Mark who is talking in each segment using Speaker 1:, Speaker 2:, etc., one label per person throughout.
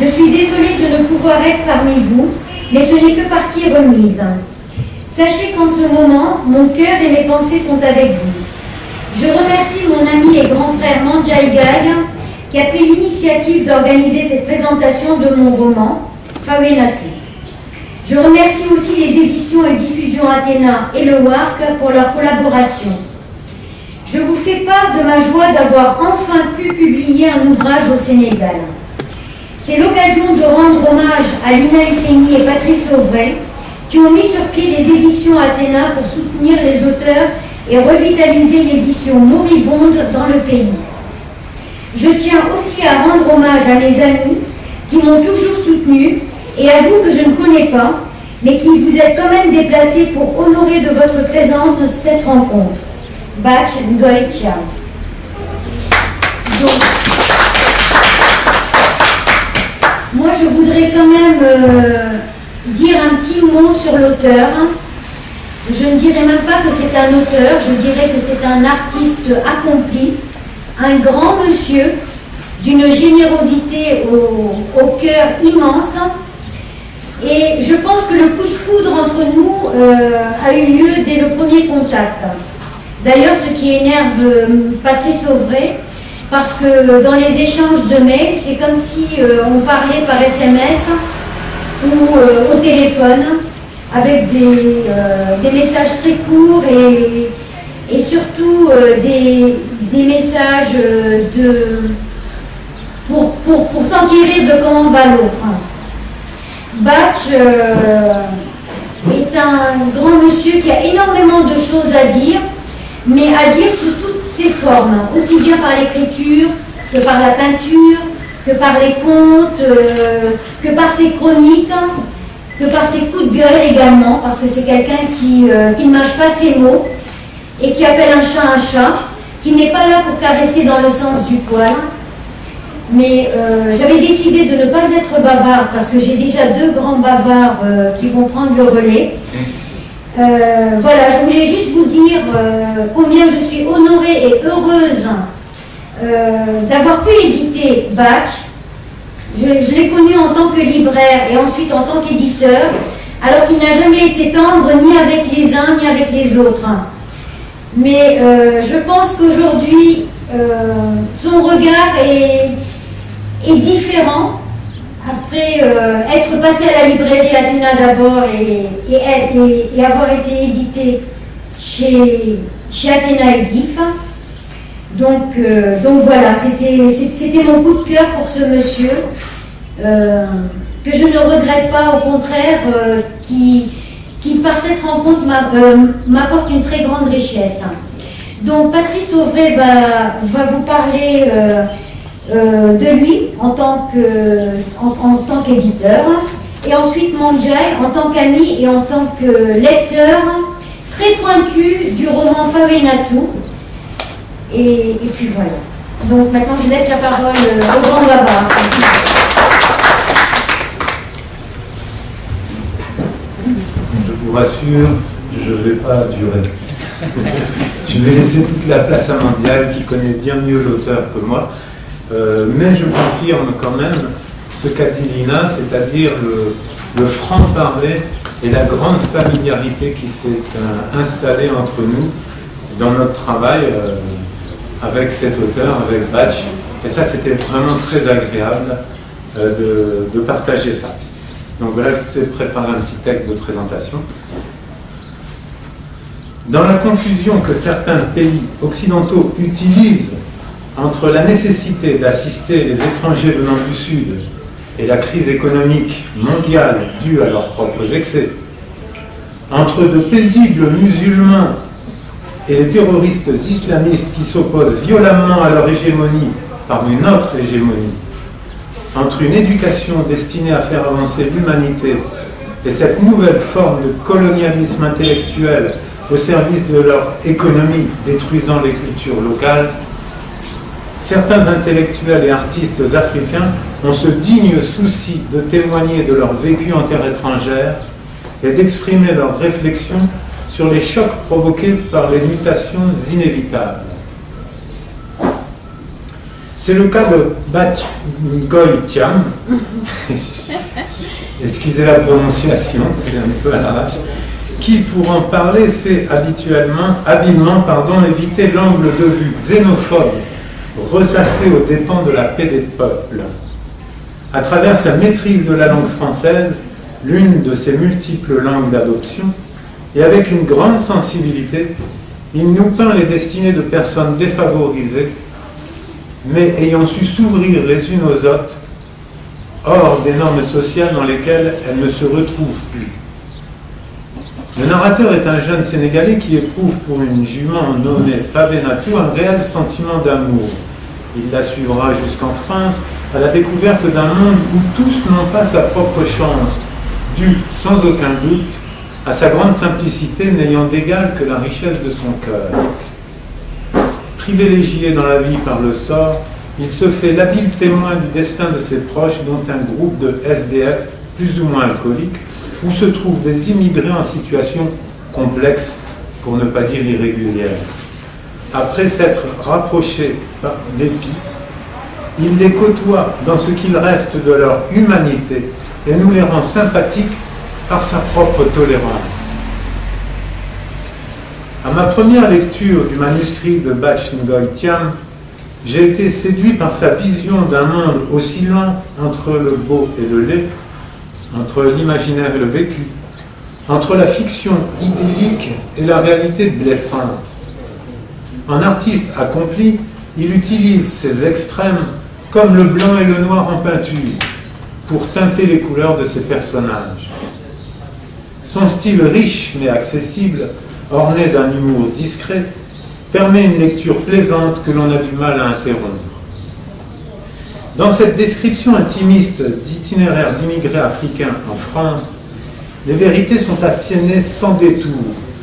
Speaker 1: Je suis désolée de ne pouvoir être parmi vous, mais ce n'est que partie remise. Sachez qu'en ce moment, mon cœur et mes pensées sont avec vous. Je remercie mon ami et grand frère Manjai Gai, qui a pris l'initiative d'organiser cette présentation de mon roman, Fawenatu. Je remercie aussi les éditions et diffusions Athéna et le WARC pour leur collaboration. Je vous fais part de ma joie d'avoir enfin pu publier un ouvrage au Sénégal. C'est l'occasion de rendre hommage à Lina Husseini et Patrice Auvray, qui ont mis sur pied les éditions Athéna pour soutenir les auteurs et revitaliser l'édition moribonde dans le pays. Je tiens aussi à rendre hommage à mes amis qui m'ont toujours soutenu et à vous que je ne connais pas, mais qui vous êtes quand même déplacés pour honorer de votre présence cette rencontre. Bach Ngoïtia. Donc, moi je voudrais quand même dire un petit mot sur l'auteur. Je ne dirais même pas que c'est un auteur, je dirais que c'est un artiste accompli, un grand monsieur d'une générosité au cœur immense. Et je pense que le coup de foudre entre nous a eu lieu dès le premier contact. D'ailleurs, ce qui énerve Patrice Auvray, parce que dans les échanges de mails, c'est comme si on parlait par SMS ou au téléphone, avec des messages très courts et surtout des messages pour s'enquérir de comment va l'autre. Bach est un grand monsieur qui a énormément de choses à dire, mais à dire sous toutes ses formes, aussi bien par l'écriture que par la peinture, que par les contes, que par ses chroniques, que par ses coups de gueule également, parce que c'est quelqu'un qui ne mâche pas ses mots et qui appelle un chat, qui n'est pas là pour caresser dans le sens du poil. Mais j'avais décidé de ne pas être bavard, parce que j'ai déjà deux grands bavards qui vont prendre le relais. Voilà, je voulais juste vous dire combien je suis honorée et heureuse d'avoir pu éditer Bach. Je l'ai connu en tant que libraire et ensuite en tant qu'éditeur, alors qu'il n'a jamais été tendre ni avec les uns ni avec les autres. Mais je pense qu'aujourd'hui, son regard est différent. Après être passé à la librairie Athéna d'abord et avoir été édité chez Athéna Edif. Donc voilà, c'était mon coup de cœur pour ce monsieur, que je ne regrette pas, au contraire, qui par cette rencontre m'apporte une très grande richesse. Donc Patrice Auvray va vous parler de lui en tant qu'éditeur, et ensuite Manjai en tant qu'ami et en tant que lecteur très pointu du roman Fawenatu. Et puis voilà. Donc maintenant je laisse la parole au grand bavard.
Speaker 2: Je vous rassure, je ne vais pas durer. Je vais laisser toute la place à Mandial qui connaît bien mieux l'auteur que moi. Mais je confirme quand même ce qu'a dit Lina, c'est-à-dire le franc-parler et la grande familiarité qui s'est installée entre nous dans notre travail avec cet auteur, avec Bach. Et ça, c'était vraiment très agréable de partager ça. Donc voilà, je vous ai préparé un petit texte de présentation. Dans la confusion que certains pays occidentaux utilisent entre la nécessité d'assister les étrangers venant du Sud et la crise économique mondiale due à leurs propres excès, entre de paisibles musulmans et les terroristes islamistes qui s'opposent violemment à leur hégémonie par une autre hégémonie, entre une éducation destinée à faire avancer l'humanité et cette nouvelle forme de colonialisme intellectuel au service de leur économie détruisant les cultures locales, certains intellectuels et artistes africains ont ce digne souci de témoigner de leur vécu en terre étrangère et d'exprimer leurs réflexions sur les chocs provoqués par les mutations inévitables. C'est le cas de Bach Ngoy Thiam, excusez la prononciation, c'est un peu à l'arrache, qui, pour en parler, sait habilement éviter l'angle de vue xénophobe, ressassé aux dépens de la paix des peuples. À travers sa maîtrise de la langue française, l'une de ses multiples langues d'adoption, et avec une grande sensibilité, il nous peint les destinées de personnes défavorisées, mais ayant su s'ouvrir les unes aux autres, hors des normes sociales dans lesquelles elles ne se retrouvent plus. Le narrateur est un jeune Sénégalais qui éprouve pour une jument nommée Favenatou un réel sentiment d'amour. Il la suivra jusqu'en France, à la découverte d'un monde où tous n'ont pas sa propre chance, due sans aucun doute à sa grande simplicité n'ayant d'égal que la richesse de son cœur. Privilégié dans la vie par le sort, il se fait l'habile témoin du destin de ses proches, dont un groupe de SDF plus ou moins alcooliques, où se trouvent des immigrés en situation complexe, pour ne pas dire irrégulière. Après s'être rapproché par dépit, il les côtoie dans ce qu'il reste de leur humanité et nous les rend sympathiques par sa propre tolérance. À ma première lecture du manuscrit de Bach Ngoy Thiam, j'ai été séduit par sa vision d'un monde oscillant entre le beau et le laid, entre l'imaginaire et le vécu, entre la fiction idyllique et la réalité blessante. En artiste accompli, il utilise ces extrêmes comme le blanc et le noir en peinture pour teinter les couleurs de ses personnages. Son style riche mais accessible, orné d'un humour discret, permet une lecture plaisante que l'on a du mal à interrompre. Dans cette description intimiste d'itinéraire d'immigrés africains en France, les vérités sont assénées sans détour,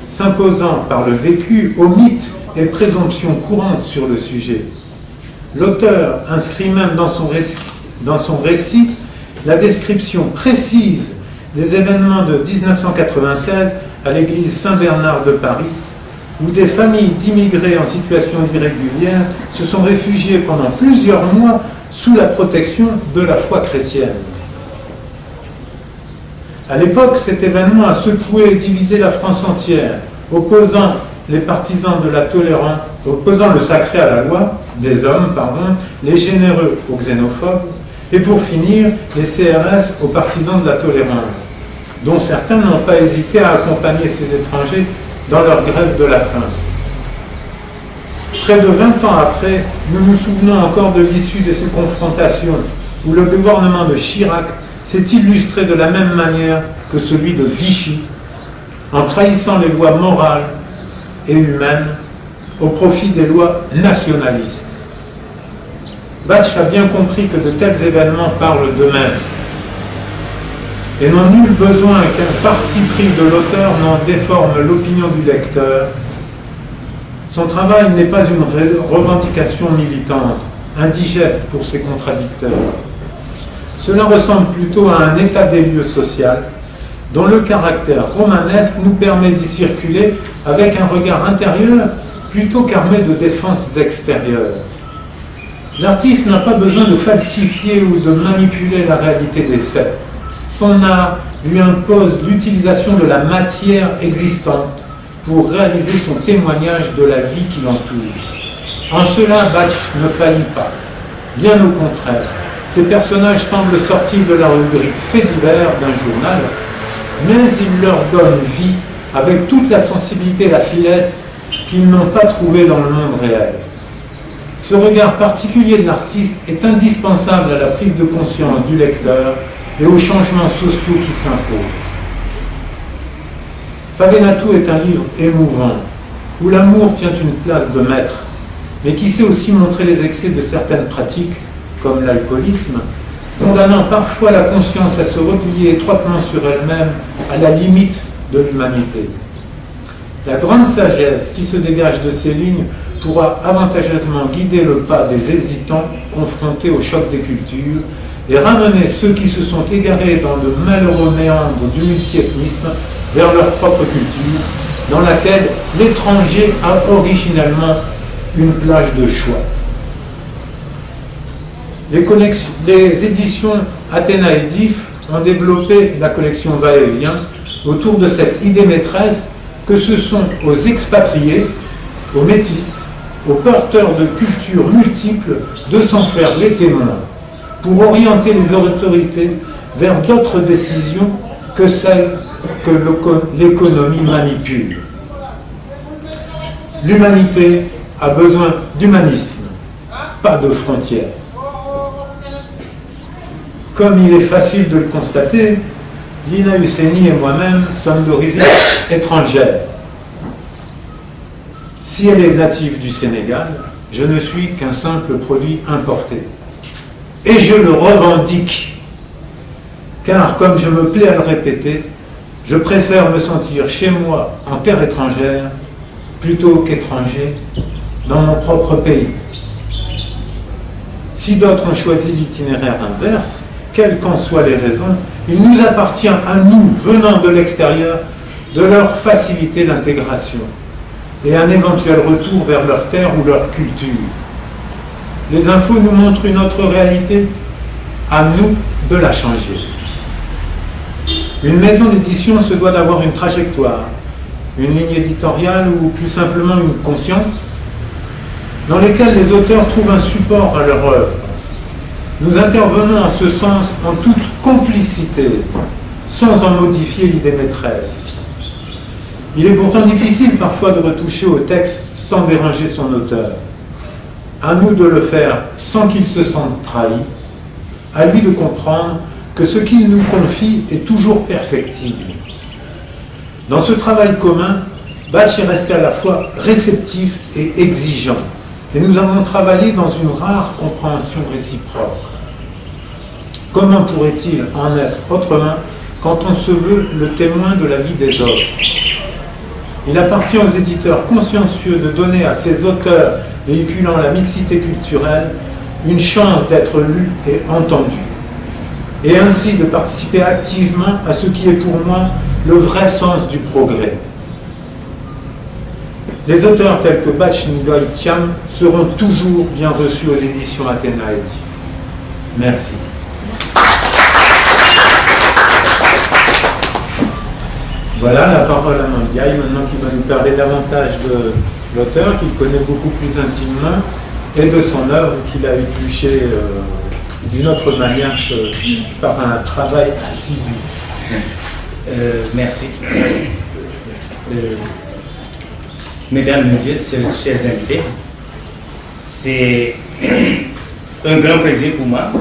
Speaker 2: s'imposant par le vécu aux mythes et présomptions courantes sur le sujet. L'auteur inscrit même dans son récit la description précise des événements de 1996 à l'église Saint-Bernard de Paris, où des familles d'immigrés en situation irrégulière se sont réfugiées pendant plusieurs mois sous la protection de la foi chrétienne. À l'époque, cet événement a secoué et divisé la France entière, opposant les partisans de la tolérance, opposant le sacré à la loi, des hommes, les généreux aux xénophobes, et pour finir, les CRS aux partisans de la tolérance, dont certains n'ont pas hésité à accompagner ces étrangers dans leur grève de la faim. Près de 20 ans après, nous nous souvenons encore de l'issue de ces confrontations, où le gouvernement de Chirac s'est illustré de la même manière que celui de Vichy, en trahissant les lois morales et humaines au profit des lois nationalistes. Bach a bien compris que de tels événements parlent d'eux-mêmes et n'ont nul besoin qu'un parti pris de l'auteur n'en déforme l'opinion du lecteur. Son travail n'est pas une revendication militante, indigeste pour ses contradicteurs. Cela ressemble plutôt à un état des lieux social dont le caractère romanesque nous permet d'y circuler avec un regard intérieur plutôt qu'armé de défenses extérieures. L'artiste n'a pas besoin de falsifier ou de manipuler la réalité des faits. Son art lui impose l'utilisation de la matière existante pour réaliser son témoignage de la vie qui l'entoure. En cela, Bach ne faillit pas. Bien au contraire, ces personnages semblent sortir de la rubrique faits divers d'un journal, mais il leur donne vie avec toute la sensibilité et la finesse qu'ils n'ont pas trouvée dans le monde réel. Ce regard particulier de l'artiste est indispensable à la prise de conscience du lecteur et aux changements sociaux qui s'imposent. Favenatou est un livre émouvant, où l'amour tient une place de maître, mais qui sait aussi montrer les excès de certaines pratiques, comme l'alcoolisme, condamnant parfois la conscience à se replier étroitement sur elle-même à la limite de l'humanité. La grande sagesse qui se dégage de ces lignes pourra avantageusement guider le pas des hésitants confrontés au choc des cultures et ramener ceux qui se sont égarés dans de malheureux méandres du multiethnisme vers leur propre culture, dans laquelle l'étranger a originellement une plage de choix. Les éditions Athéna et Diff ont développé la collection Va-et-Vient autour de cette idée maîtresse que ce sont aux expatriés, aux métis, aux porteurs de cultures multiples de s'en faire les témoins pour orienter les autorités vers d'autres décisions que celles que l'économie manipule. L'humanité a besoin d'humanisme, pas de frontières. Comme il est facile de le constater, Lina Husseini et moi-même sommes d'origine étrangère. Si elle est native du Sénégal, je ne suis qu'un simple produit importé. Et je le revendique, car comme je me plais à le répéter, je préfère me sentir chez moi en terre étrangère plutôt qu'étranger dans mon propre pays. Si d'autres ont choisi l'itinéraire inverse, quelles qu'en soient les raisons, il nous appartient à nous, venant de l'extérieur, de leur faciliter l'intégration et un éventuel retour vers leur terre ou leur culture. Les infos nous montrent une autre réalité, à nous de la changer. Une maison d'édition se doit d'avoir une trajectoire, une ligne éditoriale ou plus simplement une conscience, dans lesquelles les auteurs trouvent un support à leur œuvre. Nous intervenons en ce sens en toute complicité, sans en modifier l'idée maîtresse. Il est pourtant difficile parfois de retoucher au texte sans déranger son auteur. À nous de le faire sans qu'il se sente trahi, à lui de comprendre que ce qu'il nous confie est toujours perfectible. Dans ce travail commun, Bach est resté à la fois réceptif et exigeant, et nous avons travaillé dans une rare compréhension réciproque. Comment pourrait-il en être autrement quand on se veut le témoin de la vie des autres? Il appartient aux éditeurs consciencieux de donner à ces auteurs véhiculant la mixité culturelle une chance d'être lus et entendus, et ainsi de participer activement à ce qui est pour moi le vrai sens du progrès. Les auteurs tels que Bach Ngoy Thiam seront toujours bien reçus aux éditions Athéna et Diff. Merci. Voilà, la parole à Mandiaï, maintenant qui va nous parler davantage de l'auteur, qu'il connaît beaucoup plus intimement, et de son œuvre qu'il a épluchée d'une autre manière que par un travail assidu.
Speaker 3: Merci. Mesdames, Messieurs, chers invités, c'est un grand plaisir pour moi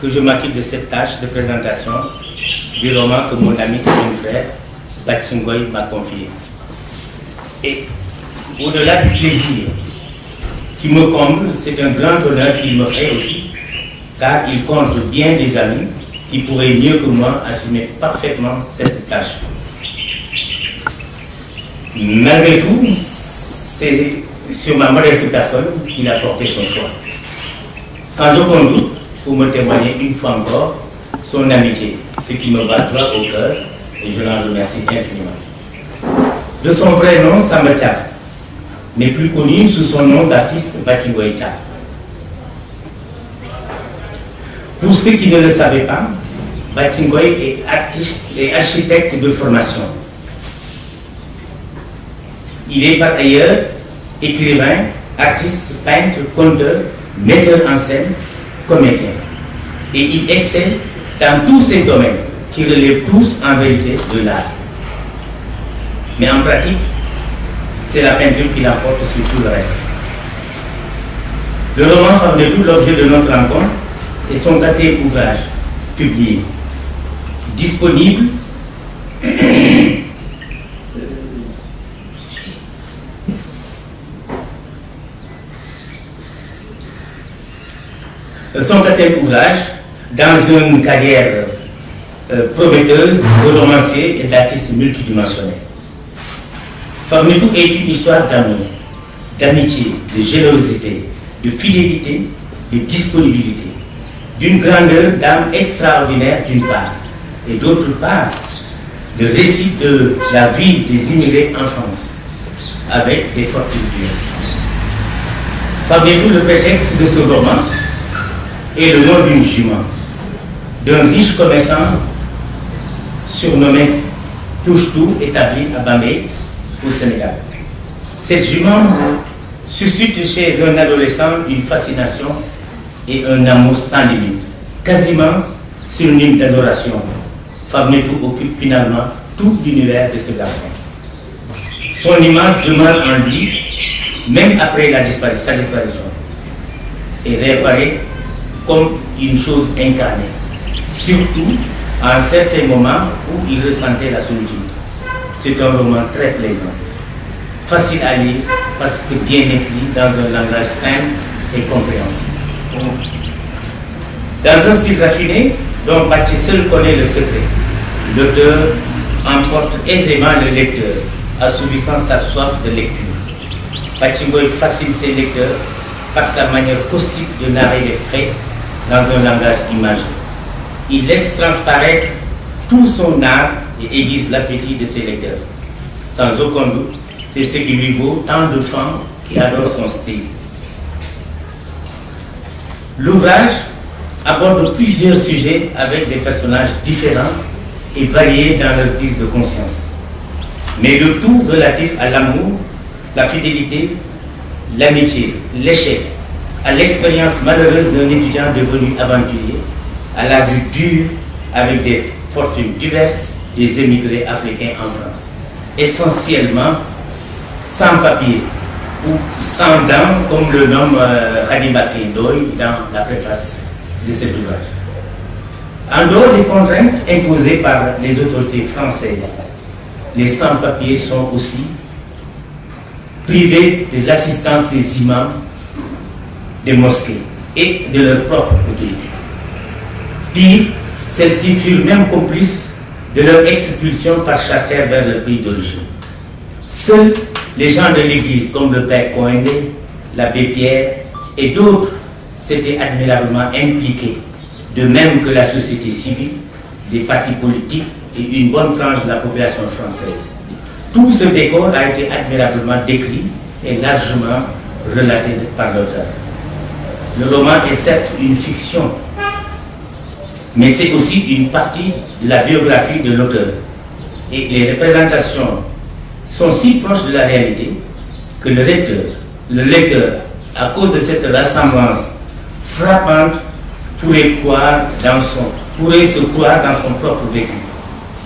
Speaker 3: que je m'acquitte de cette tâche de présentation du roman que mon ami et mon frère Bach Ngoy m'a confié. Et au-delà du plaisir qui me comble, c'est un grand honneur qu'il me fait aussi, car il compte bien des amis qui pourraient mieux que moi assumer parfaitement cette tâche. Malgré tout, c'est sur ma modeste personne qu'il a porté son choix. Sans aucun doute, pour me témoigner une fois encore son amitié, ce qui me va droit au cœur, et je l'en remercie infiniment. De son vrai nom, Samba Thiam, mais plus connu sous son nom d'artiste Bach Ngoy Thiam. Pour ceux qui ne le savaient pas, Bach Ngoy est artiste et architecte de formation. Il est par ailleurs écrivain, artiste, peintre, conteur, metteur en scène, comédien. Et il excelle dans tous ces domaines qui relèvent tous en vérité de l'art. Mais en pratique, c'est la peinture qui l'emporte sur tout le reste. Le roman forme de tout l'objet de notre rencontre et son quatrième ouvrage, publié, disponible son quatrième ouvrage dans une carrière prometteuse de romancier et d'artiste multidimensionnel. Farnitou est une histoire d'amour, d'amitié, de générosité, de fidélité, de disponibilité, d'une grandeur d'âme extraordinaire d'une part, et d'autre part, de récit de la vie des immigrés en France, avec des fortes diverses. Farnitou, le prétexte de ce roman, est le nom d'une jument, d'un riche commerçant surnommé Touche-Tout, établi à Bambey, au Sénégal. Cette jument suscite chez un adolescent une fascination et un amour sans limite, quasiment synonyme d'adoration. Fametou occupe finalement tout l'univers de ce garçon. Son image demeure en lui, même après sa disparition, et réapparaît comme une chose incarnée, surtout à un certain moment où il ressentait la solitude. C'est un roman très plaisant, facile à lire parce que bien écrit dans un langage simple et compréhensible. Dans un style raffiné dont Bathie seul connaît le secret, l'auteur emporte aisément le lecteur, assouvissant sa soif de lecture. Bathie Mboye fascine ses lecteurs par sa manière caustique de narrer les faits dans un langage imagé. Il laisse transparaître tout son art et aiguise l'appétit de ses lecteurs. Sans aucun doute, c'est ce qui lui vaut tant de fans qui adorent son style. L'ouvrage aborde plusieurs sujets avec des personnages différents et variés dans leur prise de conscience, mais le tout relatif à l'amour, la fidélité, l'amitié, l'échec, à l'expérience malheureuse d'un étudiant devenu aventurier, à la vie dure avec des fortunes diverses des émigrés africains en France, essentiellement sans papier ou sans dents, comme le nomme Khady Mbacké Ndoye dans la préface de cet ouvrage. En dehors des contraintes imposées par les autorités françaises, les sans-papiers sont aussi privés de l'assistance des imams des mosquées et de leur propre autorité. Pire, celles-ci furent même complices de leur expulsion par charter vers le pays d'origine. Seuls les gens de l'église comme le père Coindé, l'abbé Pierre et d'autres s'étaient admirablement impliqués, de même que la société civile, des partis politiques et une bonne frange de la population française. Tout ce décor a été admirablement décrit et largement relaté par l'auteur. Le roman est certes une fiction, mais c'est aussi une partie de la biographie de l'auteur. Et les représentations sont si proches de la réalité que le lecteur, à cause de cette ressemblance frappante, pourrait se croire dans son propre vécu.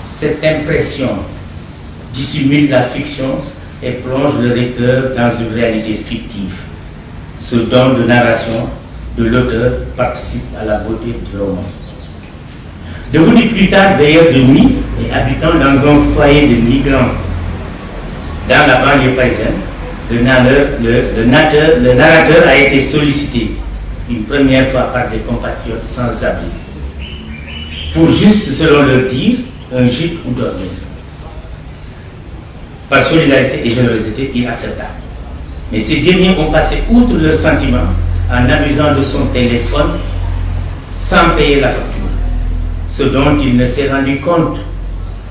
Speaker 3: Cette impression dissimule la fiction et plonge le lecteur dans une réalité fictive. Ce don de narration de l'auteur participe à la beauté du roman. Devenu plus tard veilleur de nuit et habitant dans un foyer de migrants dans la banlieue parisienne, le narrateur a été sollicité une première fois par des compatriotes sans abri, pour juste, selon leur dire, un gîte où dormir. Par solidarité et générosité, il accepta. Mais ces derniers ont passé outre leurs sentiments en abusant de son téléphone sans payer la facture, ce dont il ne s'est rendu compte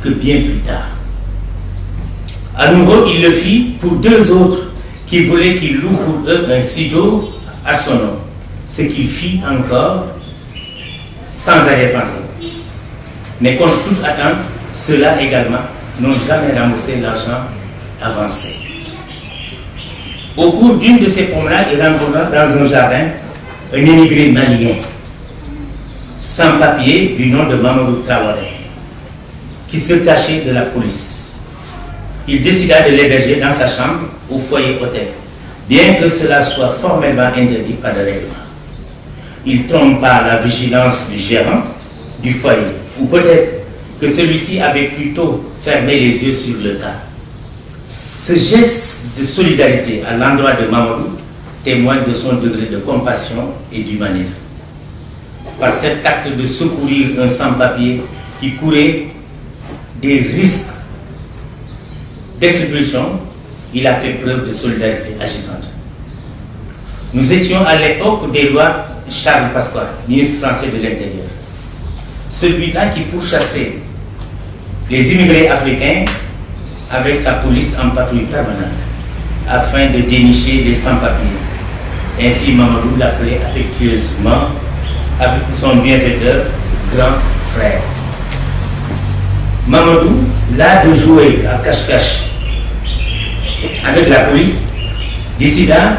Speaker 3: que bien plus tard. À nouveau, il le fit pour deux autres qui voulaient qu'il loue pour eux un studio à son nom, ce qu'il fit encore sans arrière-pensée. Mais contre toute attente, ceux-là également n'ont jamais remboursé l'argent avancé. Au cours d'une de ces promenades, il rencontra dans un jardin un émigré malien, sans papier, du nom de Mamadou Traoré, qui se cachait de la police. Il décida de l'héberger dans sa chambre au foyer hôtel, bien que cela soit formellement interdit par le règlement. Il trompa la vigilance du gérant du foyer, ou peut-être que celui-ci avait plutôt fermé les yeux sur le cas. Ce geste de solidarité à l'endroit de Mamadou témoigne de son degré de compassion et d'humanisme. Par cet acte de secourir un sans-papier qui courait des risques d'expulsion, il a fait preuve de solidarité agissante. Nous étions à l'époque des lois Charles Pasqua, ministre français de l'Intérieur. Celui-là qui pourchassait les immigrés africains avec sa police en patrouille permanente afin de dénicher les sans-papiers. Ainsi, Mamadou l'appelait affectueusement avec son bienfaiteur, grand frère. Mamadou, là de jouer à cache-cache avec la police, décida,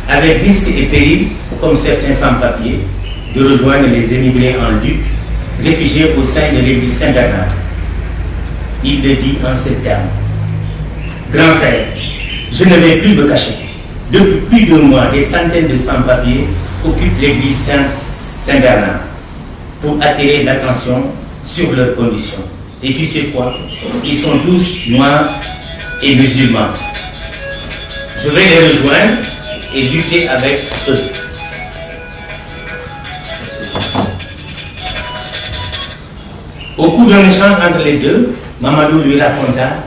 Speaker 3: avec risque et péril, comme certains sans-papiers, de rejoindre les émigrés en lutte, réfugiés au sein de l'église Saint-Bernard. Il le dit en ces termes: grand frère, je ne vais plus me cacher. Depuis plus de mois, des centaines de sans-papiers occupent l'église Saint-Bernard pour attirer l'attention sur leurs conditions. Et tu sais quoi? Ils sont tous noirs et musulmans. Je vais les rejoindre et lutter avec eux. Au cours d'un échange entre les deux, Mamadou lui raconta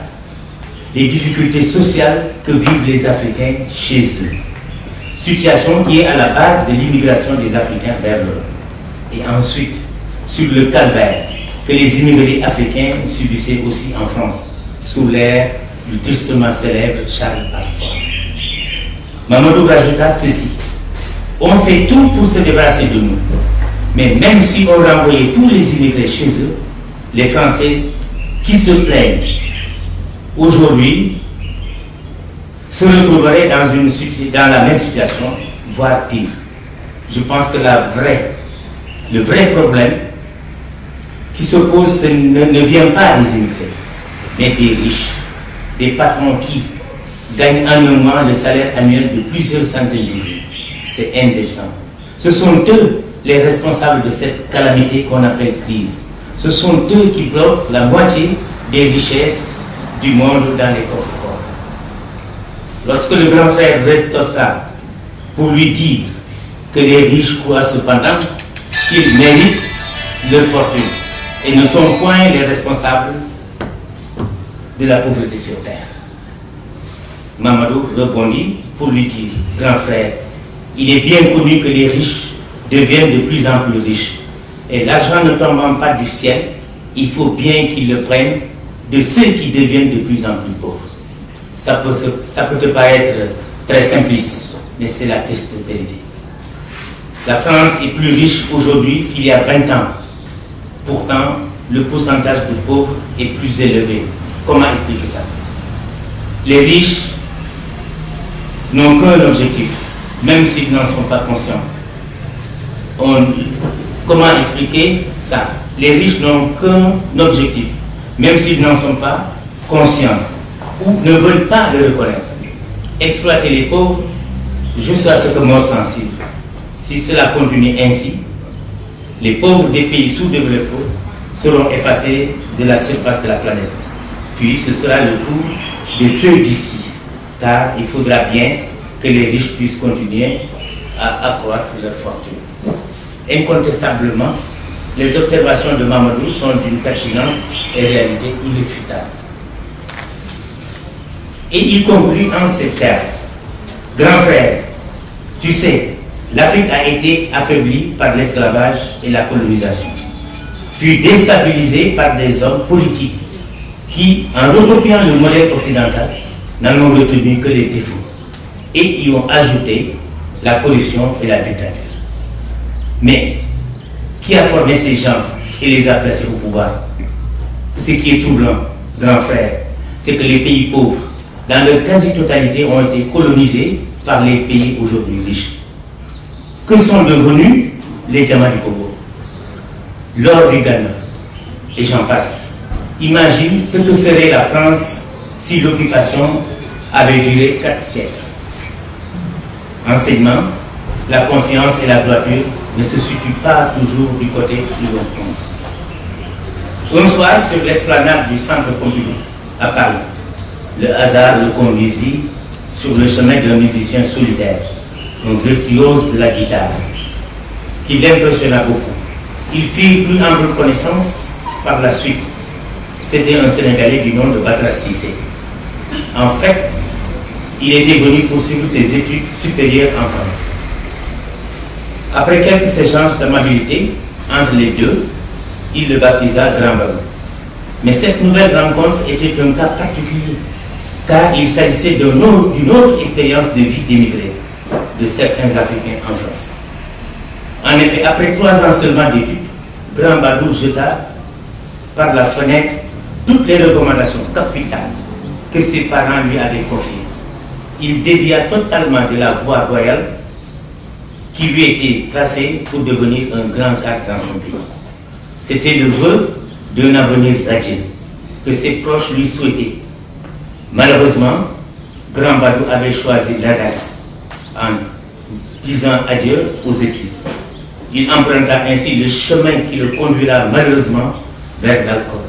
Speaker 3: les difficultés sociales que vivent les Africains chez eux. Situation qui est à la base de l'immigration des Africains vers l'Europe. Et ensuite, sur le calvaire que les immigrés africains subissaient aussi en France, sous l'ère du tristement célèbre Charles Pasqua. Mamadou rajouta ceci: on fait tout pour se débarrasser de nous, mais même si on renvoyait tous les immigrés chez eux, les Français qui se plaignent aujourd'hui se retrouveraient dans la même situation, voire pire. Je pense que le vrai problème qui se pose ne vient pas des immigrés, mais des riches, des patrons qui gagnent en un mois le salaire annuel de plusieurs centaines de livres. C'est indécent. Ce sont eux les responsables de cette calamité qu'on appelle crise. Ce sont eux qui bloquent la moitié des richesses du monde dans les coffres-forts. Lorsque le grand frère rétorqua pour lui dire que les riches croient cependant qu'ils méritent leur fortune et ne sont point les responsables de la pauvreté sur terre, Mamadou répondit pour lui dire: grand frère, il est bien connu que les riches deviennent de plus en plus riches. Et l'argent ne tombant pas du ciel, il faut bien qu'ils le prennent de ceux qui deviennent de plus en plus pauvres. Ça peut te paraître très simpliste, mais c'est la triste vérité. La France est plus riche aujourd'hui qu'il y a 20 ans. Pourtant, le pourcentage de pauvres est plus élevé. Comment expliquer ça? Les riches n'ont qu'un objectif, même s'ils n'en sont pas conscients. Comment expliquer ça? Les riches n'ont qu'un objectif, même s'ils n'en sont pas conscients ou ne veulent pas le reconnaître. Exploiter les pauvres jusqu'à ce que mort sensible. Si cela continue ainsi, les pauvres des pays sous-développés seront effacés de la surface de la planète. Puis ce sera le tour de ceux d'ici, car il faudra bien que les riches puissent continuer à accroître leur fortune. Incontestablement, les observations de Mamadou sont d'une pertinence et réalité irréfutable. Et il conclut en ces termes: grand frère, tu sais, l'Afrique a été affaiblie par l'esclavage et la colonisation, puis déstabilisée par des hommes politiques qui, en recopiant le modèle occidental, n'en ont retenu que les défauts et y ont ajouté la corruption et la dictature. Mais qui a formé ces gens et les a placés au pouvoir? Ce qui est troublant, grand frère, c'est que les pays pauvres, dans leur quasi-totalité, ont été colonisés par les pays aujourd'hui riches. Que sont devenus les diamants du Congo, l'or du Ghana, et j'en passe? Imagine ce que serait la France si l'occupation avait duré 4 siècles. Enseignement, la confiance et la droiture ne se situent pas toujours du côté où l'on pense. Un soir, sur l'esplanade du Centre Pompidou, à Paris, le hasard le conduisit sur le chemin d'un musicien solitaire, un virtuose de la guitare, qui l'impressionna beaucoup. Il fit une ample connaissance par la suite. C'était un Sénégalais du nom de Batra Cissé. En fait, il était venu poursuivre ses études supérieures en France. Après quelques échanges d'amabilité entre les deux, il le baptisa Grand Baron. Mais cette nouvelle rencontre était un cas particulier, car il s'agissait d'une autre expérience de vie d'émigré de certains Africains en France. En effet, après 3 ans seulement d'études, Grand Badou jeta par la fenêtre toutes les recommandations capitales que ses parents lui avaient confiées. Il dévia totalement de la voie royale qui lui était tracée pour devenir un grand cadre dans son pays. C'était le vœu d'un avenir radieux que ses proches lui souhaitaient. Malheureusement, Grand Badou avait choisi l'adresse en disant adieu aux études. Il emprunta ainsi le chemin qui le conduira malheureusement vers l'alcool,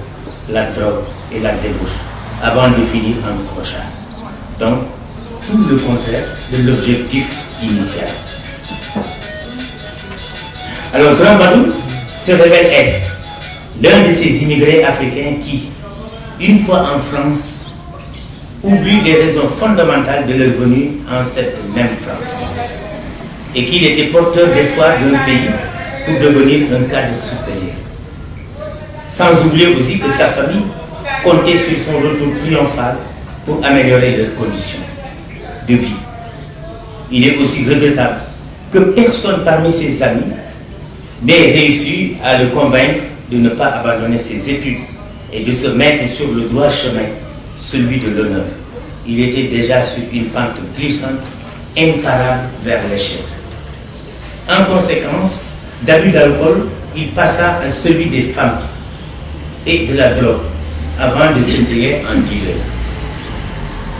Speaker 3: la drogue et la débauche, avant de finir en crochat. Donc, tout le contraire de l'objectif initial. Alors, Grand Badou se révèle être l'un de ces immigrés africains qui, une fois en France, oublient les raisons fondamentales de leur venue en cette même France, et qu'il était porteur d'espoir d'un pays pour devenir un cadre supérieur. Sans oublier aussi que sa famille comptait sur son retour triomphal pour améliorer leurs conditions de vie. Il est aussi regrettable que personne parmi ses amis n'ait réussi à le convaincre de ne pas abandonner ses études et de se mettre sur le droit chemin, celui de l'honneur. Il était déjà sur une pente glissante, imparable vers l'échec. En conséquence, d'abus d'alcool, il passa à celui des femmes et de la drogue, avant de s'essayer en dealer.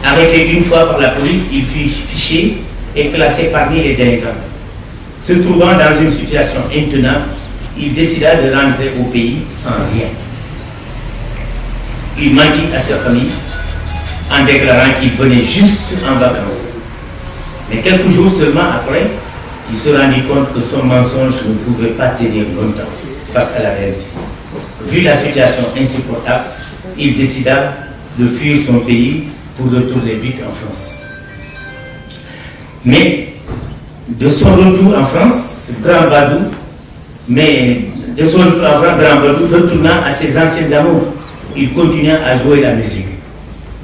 Speaker 3: Arrêté une fois par la police, il fut fiché et classé parmi les délinquants. Se trouvant dans une situation intenable, il décida de rentrer au pays sans rien. Il mentit à sa famille en déclarant qu'il venait juste en vacances. Mais quelques jours seulement après, il se rendit compte que son mensonge ne pouvait pas tenir longtemps face à la réalité. Vu la situation insupportable, il décida de fuir son pays pour retourner vite en France. Mais de son retour en France, Grand Badou retourna à ses anciens amours. Il continua à jouer la musique,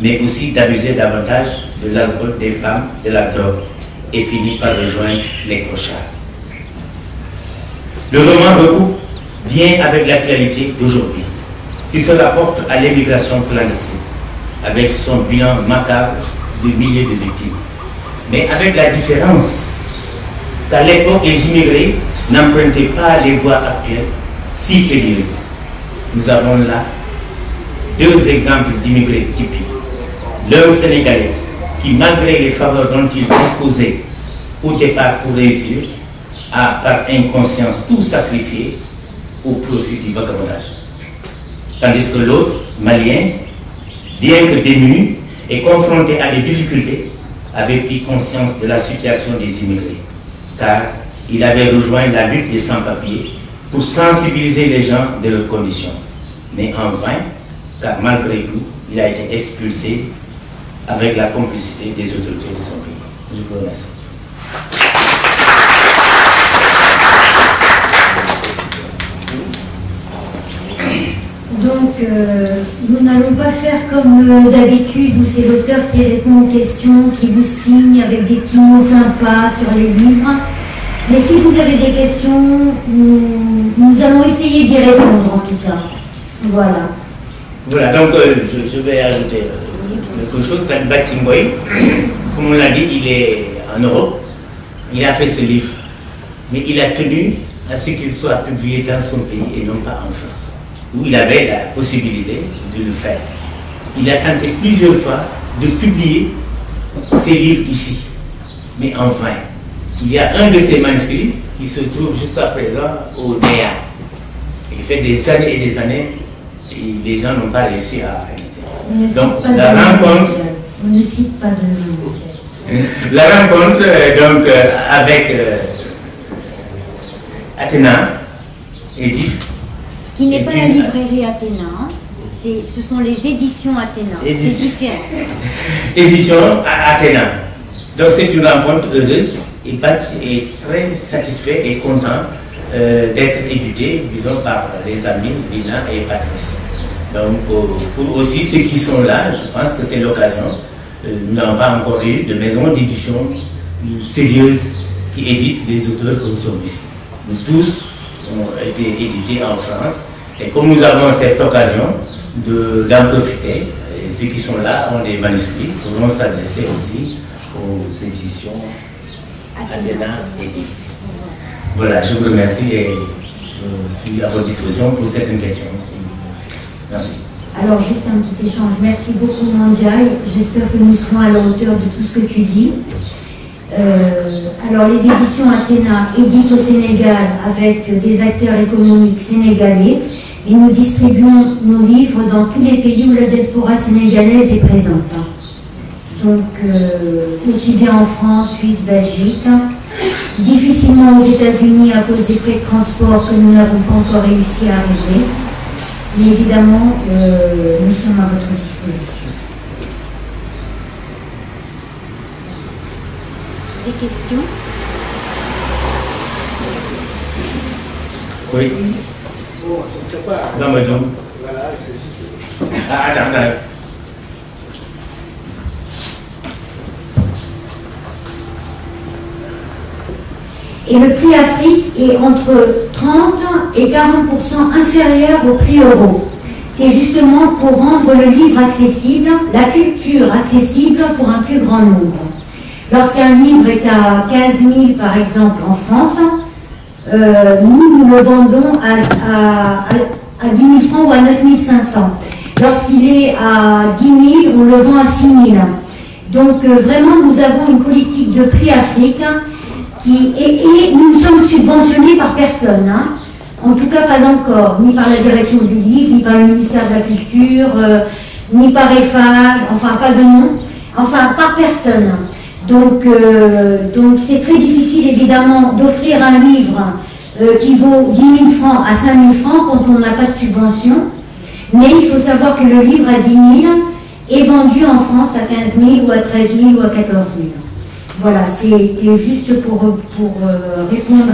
Speaker 3: mais aussi d'abuser davantage de l'alcool, des femmes, de la drogue, et finit par rejoindre les clochards. Le roman recoupe bien avec l'actualité d'aujourd'hui, qui se rapporte à l'émigration clandestine, avec son bilan macabre de milliers de victimes. Mais avec la différence qu'à l'époque, les immigrés n'empruntaient pas les voies actuelles si périlleuses. Nous avons là 2 exemples d'immigrés typiques. L'un sénégalais qui, malgré les faveurs dont il disposait au départ pour réussir, a par inconscience tout sacrifié au profit du vagabondage. Tandis que l'autre, malien, bien que démuni et confronté à des difficultés, avait pris conscience de la situation des immigrés, car il avait rejoint la lutte des sans-papiers pour sensibiliser les gens de leurs conditions. Mais en vain, car malgré tout, il a été expulsé avec la complicité des autorités de son pays. Je vous remercie.
Speaker 1: Donc, nous n'allons pas faire comme d'habitude où c'est l'auteur qui répond aux questions, qui vous signe avec des petits mots sympas sur les livres. Mais si vous avez des questions, nous allons essayer d'y répondre en tout cas. Voilà.
Speaker 3: Voilà, donc je vais ajouter quelque chose. C'est Batimboy, comme on l'a dit, il est en Europe. Il a fait ce livre. Mais il a tenu à ce qu'il soit publié dans son pays et non pas en France, où il avait la possibilité de le faire. Il a tenté plusieurs fois de publier ses livres ici, mais en vain. Il y a un de ses manuscrits qui se trouve jusqu'à présent au Néa. Il fait des années et des années, et les gens n'ont pas réussi à inviter. Donc la rencontre...
Speaker 1: On ne cite pas de nom.
Speaker 3: La rencontre donc, avec Athéna et Diff.
Speaker 1: Qui n'est pas la librairie Athéna, ce sont les éditions Athéna. C'est différent.
Speaker 3: Édition Athéna. Donc c'est une rencontre heureuse et Batch est très satisfait et content d'être édité, disons, par les amis Lina et Patrice. Donc pour aussi ceux qui sont là, je pense que c'est l'occasion. Nous n'avons pas encore eu de maison d'édition sérieuse qui édite les auteurs que nous sommes ici. Nous tous ont été édités en France. Et comme nous avons cette occasion d'en profiter, et ceux qui sont là ont des manuscrits, pourront s'adresser aussi aux éditions Athéna et DIF. Voilà, je vous remercie et je suis à votre disposition pour certaines questions aussi. Merci.
Speaker 1: Alors, juste un petit échange. Merci beaucoup, Mandiaï. J'espère que nous serons à la hauteur de tout ce que tu dis. Alors, les éditions Athéna éditent au Sénégal avec des acteurs économiques sénégalais et nous distribuons nos livres dans tous les pays où la diaspora sénégalaise est présente. Donc, aussi bien en France, Suisse, Belgique. Difficilement aux États-Unis à cause des frais de transport que nous n'avons pas encore réussi à régler. Mais évidemment, nous sommes à votre disposition. Des questions?
Speaker 3: Oui.
Speaker 4: Bon, je ne sais pas.
Speaker 3: Non, mais non.
Speaker 4: Voilà, c'est juste.
Speaker 3: Ah, attends.
Speaker 1: Et le prix Afrique est entre 30 et 40% inférieur au prix euro. C'est justement pour rendre le livre accessible, la culture accessible pour un plus grand nombre. Lorsqu'un livre est à 15 000 par exemple en France, nous le vendons à 10 000 francs ou à 9 500. Lorsqu'il est à 10 000, on le vend à 6 000. Donc vraiment, nous avons une politique de prix Afrique et nous sommes subventionnés par personne. Hein. En tout cas, pas encore, ni par la direction du livre, ni par le ministère de la Culture, ni par EFAG, enfin pas de nom, enfin par personne. Donc c'est très difficile évidemment d'offrir un livre qui vaut 10 000 francs à 5 000 francs quand on n'a pas de subvention. Mais il faut savoir que le livre à 10 000 est vendu en France à 15 000 ou à 13 000 ou à 14 000. Voilà, c'était juste pour répondre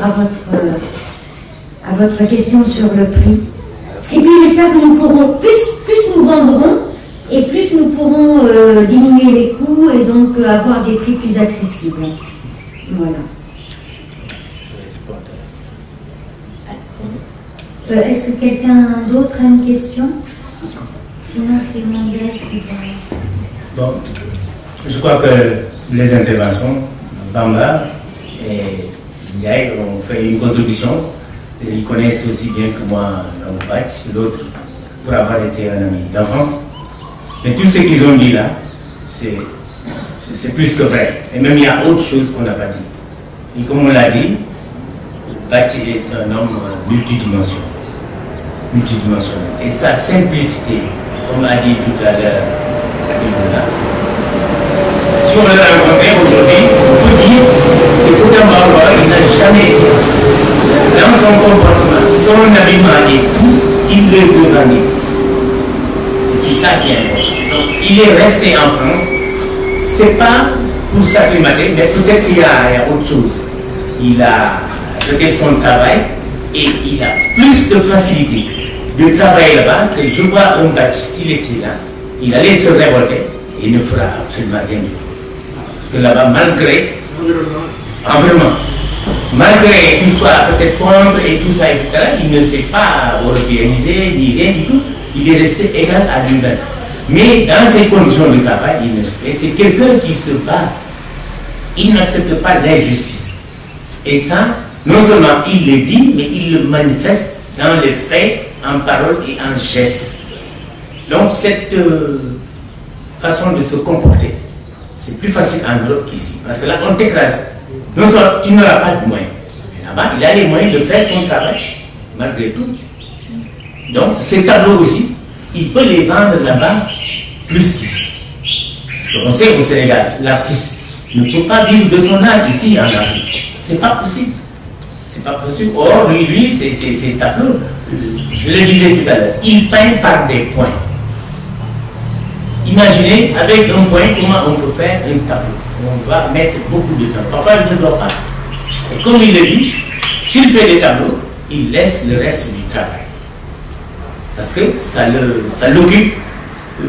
Speaker 1: à votre question sur le prix. Et puis j'espère que nous pourrons, plus nous vendrons, et plus nous pourrons diminuer les coûts et donc avoir des prix plus accessibles. Voilà. Est-ce que quelqu'un d'autre a une question? Sinon, c'est mon gars qui va...
Speaker 3: Bon, je crois que les interventions, Bamba et Ndiaye ont fait une contribution. Et ils connaissent aussi bien que moi l'autre, pour avoir été un ami d'enfance. Mais tout ce qu'ils ont dit là, c'est plus que vrai. Et même il y a autre chose qu'on n'a pas dit. Et comme on l'a dit, Bachi est un homme multidimensionnel. Et sa simplicité, comme a dit tout à l'heure Abdullah, si on le rencontrait aujourd'hui, on peut dire que c'est un Marois, il n'a jamais été en France. Dans son comportement, son habillement et tout, il le revendique. C'est ça qui est important. Donc, il est resté en France, c'est pas pour s'acclimater, mais peut-être qu'il y a autre chose. Il a peut-être son travail et il a plus de facilité de travailler là-bas que je vois un batch, s'il était là, il allait se révolter et il ne fera absolument rien du tout. Parce que là-bas, malgré l'environnement, malgré qu'il soit peut-être contre et tout ça, etc., il ne s'est pas européanisé ni rien du tout, il est resté égal à lui-même. Mais dans ces conditions de travail, et c'est quelqu'un qui se bat, il n'accepte pas l'injustice. Et ça, non seulement il le dit, mais il le manifeste dans les faits, en parole et en geste. Donc cette façon de se comporter, c'est plus facile en Europe qu'ici. Parce que là, on t'écrase. Non seulement tu n'auras pas de moyens. Là-bas, il a les moyens de faire son travail, malgré tout. Donc, ces tableaux aussi, il peut les vendre là-bas plus qu'ici. Parce qu'on sait au Sénégal, l'artiste ne peut pas vivre de son art ici en Afrique. C'est pas possible. C'est pas possible. Or, lui, ces tableaux, je le disais tout à l'heure, il peint par des points. Imaginez, avec un point, comment on peut faire un tableau. On doit mettre beaucoup de temps. Parfois, il ne doit pas. Et comme il le dit, s'il fait des tableaux, il laisse le reste du travail. Parce que ça l'occupe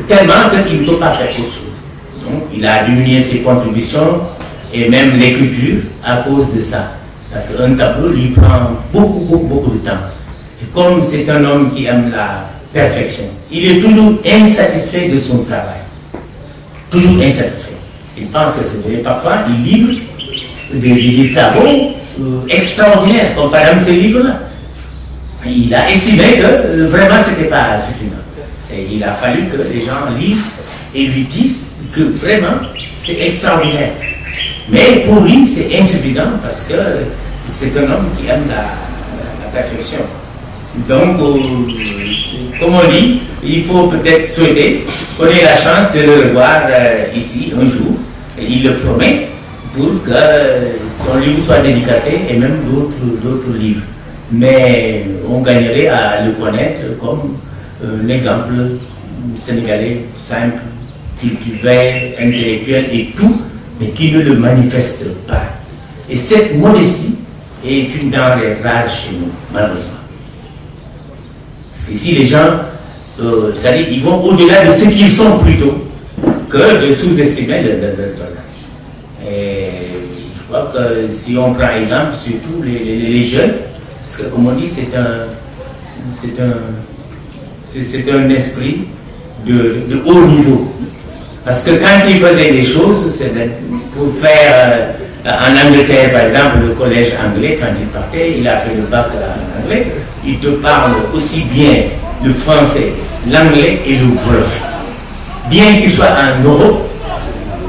Speaker 3: tellement qu'il ne peut pas faire autre chose. Donc, il a diminué ses contributions et même l'écriture à cause de ça. Parce qu'un tableau lui prend beaucoup de temps. Et comme c'est un homme qui aime la perfection, il est toujours insatisfait de son travail. Toujours insatisfait. Il pense que c'est vrai. Parfois, il livre des travaux extraordinaires, comme par exemple ces livres-là. Il a estimé que vraiment ce n'était pas suffisant. Et il a fallu que les gens lisent et lui disent que vraiment c'est extraordinaire. Mais pour lui, c'est insuffisant parce que c'est un homme qui aime la perfection. Donc, comme on dit, il faut peut-être souhaiter qu'on ait la chance de le revoir ici un jour. Et il le promet pour que son livre soit dédicacé et même d'autres livres. Mais on gagnerait à le connaître comme un exemple sénégalais simple, culturel, intellectuel et tout, mais qui ne le manifeste pas. Et cette modestie est une denrée rare chez nous, malheureusement. Parce que si les gens, c'est-à-dire, ils vont au-delà de ce qu'ils sont plutôt, que de sous-estimer leur talent. Et je crois que si on prend exemple, surtout les jeunes, parce que comme on dit, c'est un esprit de haut niveau. Parce que quand il faisait les choses, c'est pour faire, en Angleterre par exemple, le collège anglais, quand il partait, il a fait le bac en anglais, il te parle aussi bien le français, l'anglais et le wolof. Bien qu'il soit en Europe,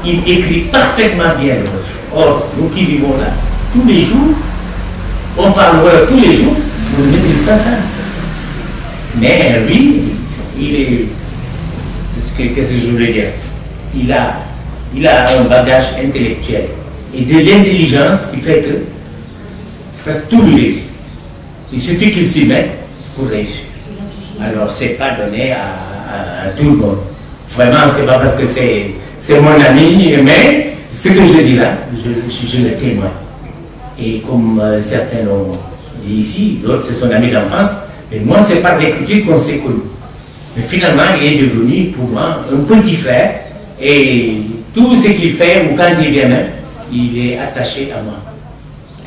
Speaker 3: il écrit parfaitement bien le wolof. Or, nous qui vivons là, tous les jours, on parle wolof tous les jours, on ne maîtrise pas ça. Mais lui, il est... Qu'est-ce que je voulais dire? Il a un bagage intellectuel et de l'intelligence qui fait que presque tout lui réussit. Il suffit qu'il s'y mette pour réussir. Alors, ce n'est pas donné à tout le monde. Vraiment, ce n'est pas parce que c'est mon ami, mais ce que je dis là, je le témoigne. Et comme certains l'ont dit ici, l'autre c'est son ami d'enfance, mais moi c'est par l'écriture qu'on s'est connus. Mais finalement, il est devenu pour moi un petit frère et tout ce qu'il fait, ou quand il vient même, il est attaché à moi.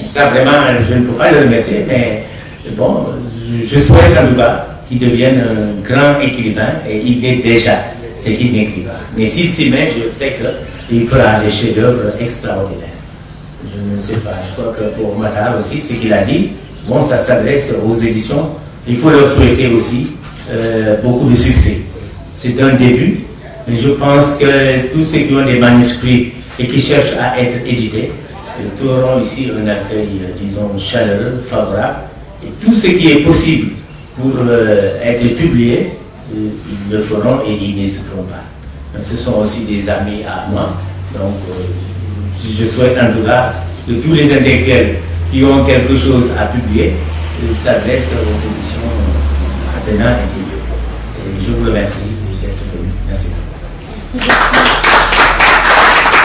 Speaker 3: Et ça vraiment, je ne peux pas le remercier, mais bon, je souhaite en tout cas qu'il devienne un grand écrivain et il est déjà ce qu'il n'écrit pas. Mais s'il s'y met, je sais qu'il fera des chefs-d'œuvre extraordinaires. Je ne sais pas, je crois que pour Matar aussi, ce qu'il a dit, bon, ça s'adresse aux éditions, il faut leur souhaiter aussi beaucoup de succès. C'est un début, mais je pense que tous ceux qui ont des manuscrits et qui cherchent à être édités, trouveront ici un accueil, disons, chaleureux, favorable, et tout ce qui est possible pour être publié, ils le feront et ils n'hésiteront pas. Donc, ce sont aussi des amis à moi, donc je souhaite en tout cas que tous les intellectuels qui ont quelque chose à publier s'adressent aux éditions Athéna et je vous remercie d'être venu. Merci.
Speaker 1: Merci.